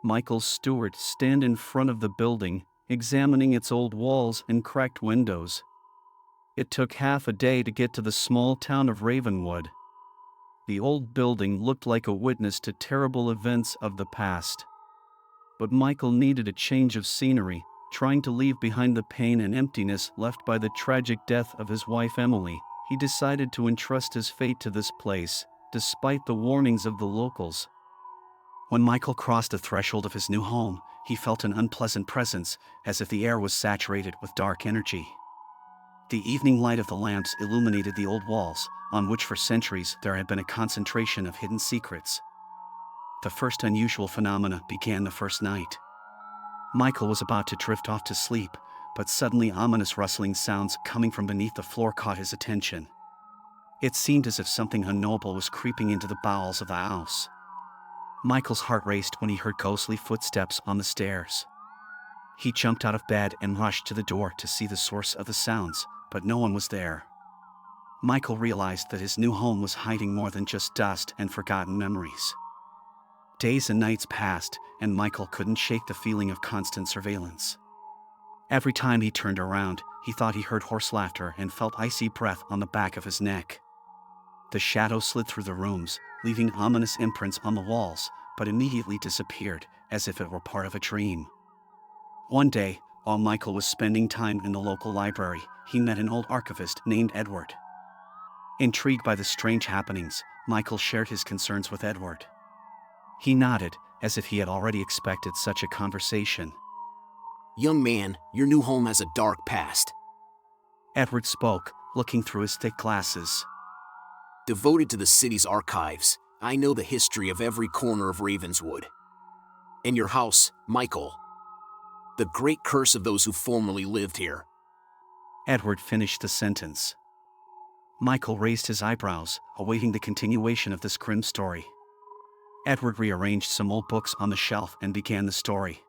Michael Stewart stand in front of the building, examining its old walls and cracked windows. It took half a day to get to the small town of Ravenwood. The old building looked like a witness to terrible events of the past. But Michael needed a change of scenery, trying to leave behind the pain and emptiness left by the tragic death of his wife Emily. He decided to entrust his fate to this place, despite the warnings of the locals. When Michael crossed the threshold of his new home, he felt an unpleasant presence, as if the air was saturated with dark energy. The evening light of the lamps illuminated the old walls, on which for centuries there had been a concentration of hidden secrets. The first unusual phenomena began the first night. Michael was about to drift off to sleep, but suddenly ominous rustling sounds coming from beneath the floor caught his attention. It seemed as if something unknowable was creeping into the bowels of the house. Michael's heart raced when he heard ghostly footsteps on the stairs. He jumped out of bed and rushed to the door to see the source of the sounds, but no one was there. Michael realized that his new home was hiding more than just dust and forgotten memories. Days and nights passed, and Michael couldn't shake the feeling of constant surveillance. Every time he turned around, he thought he heard hoarse laughter and felt icy breath on the back of his neck. The shadow slid through the rooms, leaving ominous imprints on the walls, but immediately disappeared, as if it were part of a dream. One day, while Michael was spending time in the local library, he met an old archivist named Edward. Intrigued by the strange happenings, Michael shared his concerns with Edward. He nodded, as if he had already expected such a conversation. Young man, your new home has a dark past. Edward spoke, looking through his thick glasses. Devoted to the city's archives, I know the history of every corner of Ravenswood. And your house, Michael. The great curse of those who formerly lived here. Edward finished the sentence. Michael raised his eyebrows, awaiting the continuation of this grim story. Edward rearranged some old books on the shelf and began the story.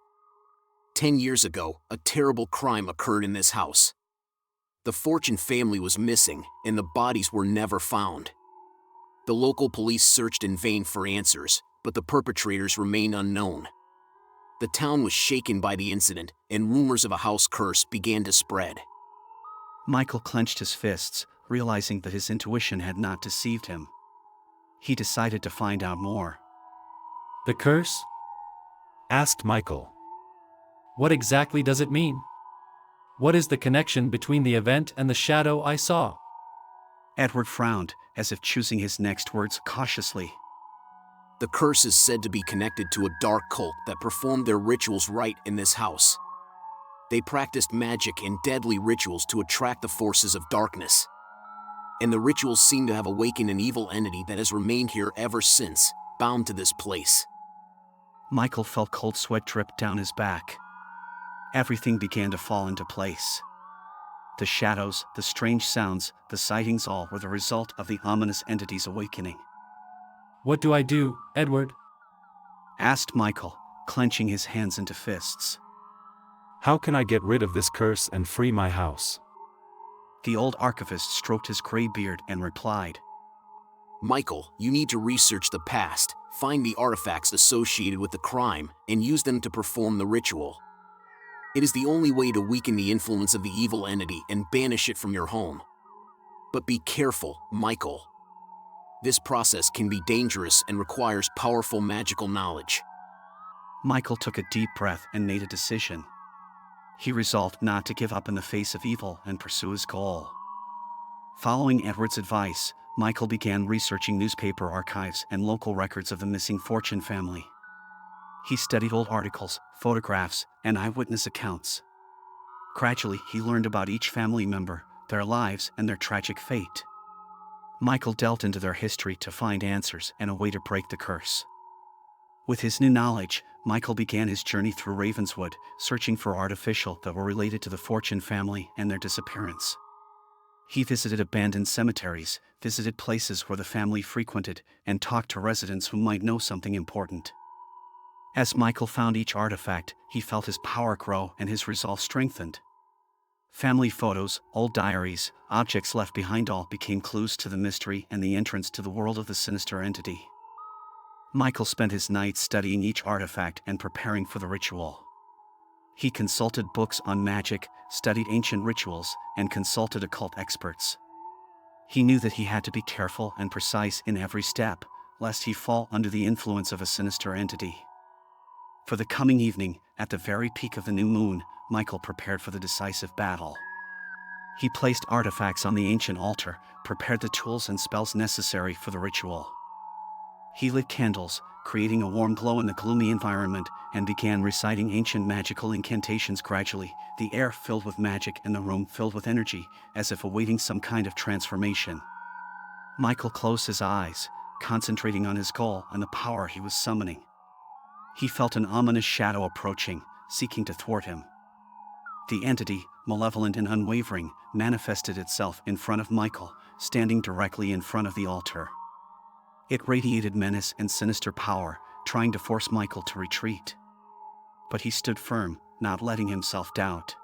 10 years ago, a terrible crime occurred in this house. The Fortune family was missing, and the bodies were never found. The local police searched in vain for answers, but the perpetrators remained unknown. The town was shaken by the incident, and rumors of a house curse began to spread. Michael clenched his fists, realizing that his intuition had not deceived him. He decided to find out more. The curse? Asked Michael. What exactly does it mean? What is the connection between the event and the shadow I saw? Edward frowned, as if choosing his next words cautiously. The curse is said to be connected to a dark cult that performed their rituals right in this house. They practiced magic and deadly rituals to attract the forces of darkness. And the rituals seem to have awakened an evil entity that has remained here ever since, bound to this place. Michael felt cold sweat drip down his back. Everything began to fall into place. The shadows, the strange sounds, the sightings all were the result of the ominous entity's awakening. What do I do, Edward? Asked Michael, clenching his hands into fists. How can I get rid of this curse and free my house? The old archivist stroked his gray beard and replied. Michael, you need to research the past, find the artifacts associated with the crime, and use them to perform the ritual. It is the only way to weaken the influence of the evil entity and banish it from your home. But be careful, Michael. This process can be dangerous and requires powerful magical knowledge. Michael took a deep breath and made a decision. He resolved not to give up in the face of evil and pursue his goal. Following Edward's advice, Michael began researching newspaper archives and local records of the missing Fortune family. He studied old articles, photographs, and eyewitness accounts. Gradually, he learned about each family member, their lives, and their tragic fate. Michael delved into their history to find answers and a way to break the curse. With his new knowledge, Michael began his journey through Ravenswood, searching for artificial that were related to the Fortune family and their disappearance. He visited abandoned cemeteries, visited places where the family frequented, and talked to residents who might know something important. As Michael found each artifact, he felt his power grow and his resolve strengthened. Family photos, old diaries, objects left behind all became clues to the mystery and the entrance to the world of the sinister entity. Michael spent his nights studying each artifact and preparing for the ritual. He consulted books on magic, studied ancient rituals, and consulted occult experts. He knew that he had to be careful and precise in every step, lest he fall under the influence of a sinister entity. For the coming evening, at the very peak of the new moon, Michael prepared for the decisive battle. He placed artifacts on the ancient altar, prepared the tools and spells necessary for the ritual. He lit candles, creating a warm glow in the gloomy environment, and began reciting ancient magical incantations gradually, the air filled with magic and the room filled with energy, as if awaiting some kind of transformation. Michael closed his eyes, concentrating on his goal and the power he was summoning. He felt an ominous shadow approaching, seeking to thwart him. The entity, malevolent and unwavering, manifested itself in front of Michael, standing directly in front of the altar. It radiated menace and sinister power, trying to force Michael to retreat. But he stood firm, not letting himself doubt.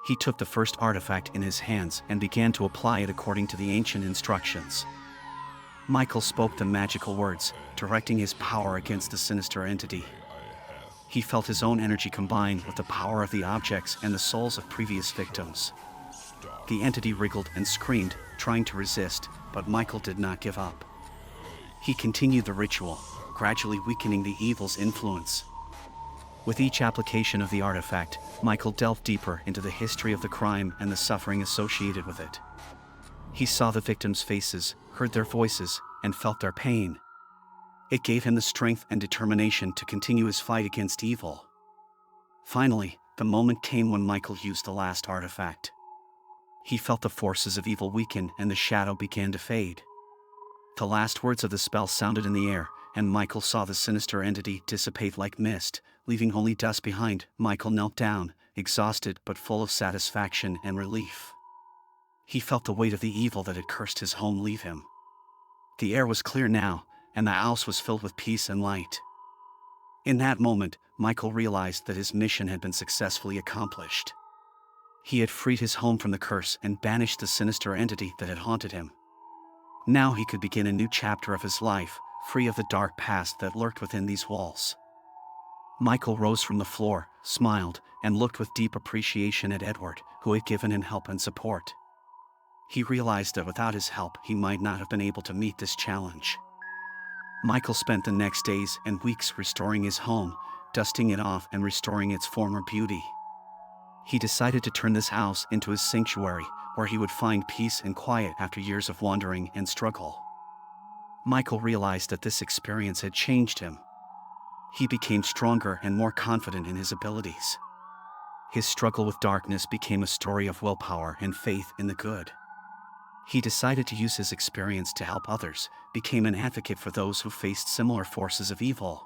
He took the first artifact in his hands and began to apply it according to the ancient instructions. Michael spoke the magical words, directing his power against the sinister entity. He felt his own energy combined with the power of the objects and the souls of previous victims. The entity wriggled and screamed, trying to resist, but Michael did not give up. He continued the ritual, gradually weakening the evil's influence. With each application of the artifact, Michael delved deeper into the history of the crime and the suffering associated with it. He saw the victims' faces, heard their voices, and felt their pain. It gave him the strength and determination to continue his fight against evil. Finally, the moment came when Michael used the last artifact. He felt the forces of evil weaken and the shadow began to fade. The last words of the spell sounded in the air, and Michael saw the sinister entity dissipate like mist, leaving only dust behind. Michael knelt down, exhausted but full of satisfaction and relief. He felt the weight of the evil that had cursed his home leave him. The air was clear now, and the house was filled with peace and light. In that moment, Michael realized that his mission had been successfully accomplished. He had freed his home from the curse and banished the sinister entity that had haunted him. Now he could begin a new chapter of his life, free of the dark past that lurked within these walls. Michael rose from the floor, smiled, and looked with deep appreciation at Edward, who had given him help and support. He realized that without his help he might not have been able to meet this challenge. Michael spent the next days and weeks restoring his home, dusting it off and restoring its former beauty. He decided to turn this house into his sanctuary, where he would find peace and quiet after years of wandering and struggle. Michael realized that this experience had changed him. He became stronger and more confident in his abilities. His struggle with darkness became a story of willpower and faith in the good. He decided to use his experience to help others, became an advocate for those who faced similar forces of evil.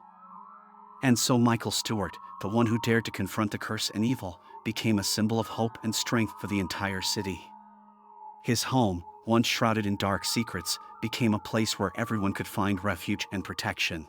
And so Michael Stewart, the one who dared to confront the curse and evil, became a symbol of hope and strength for the entire city. His home, once shrouded in dark secrets, became a place where everyone could find refuge and protection.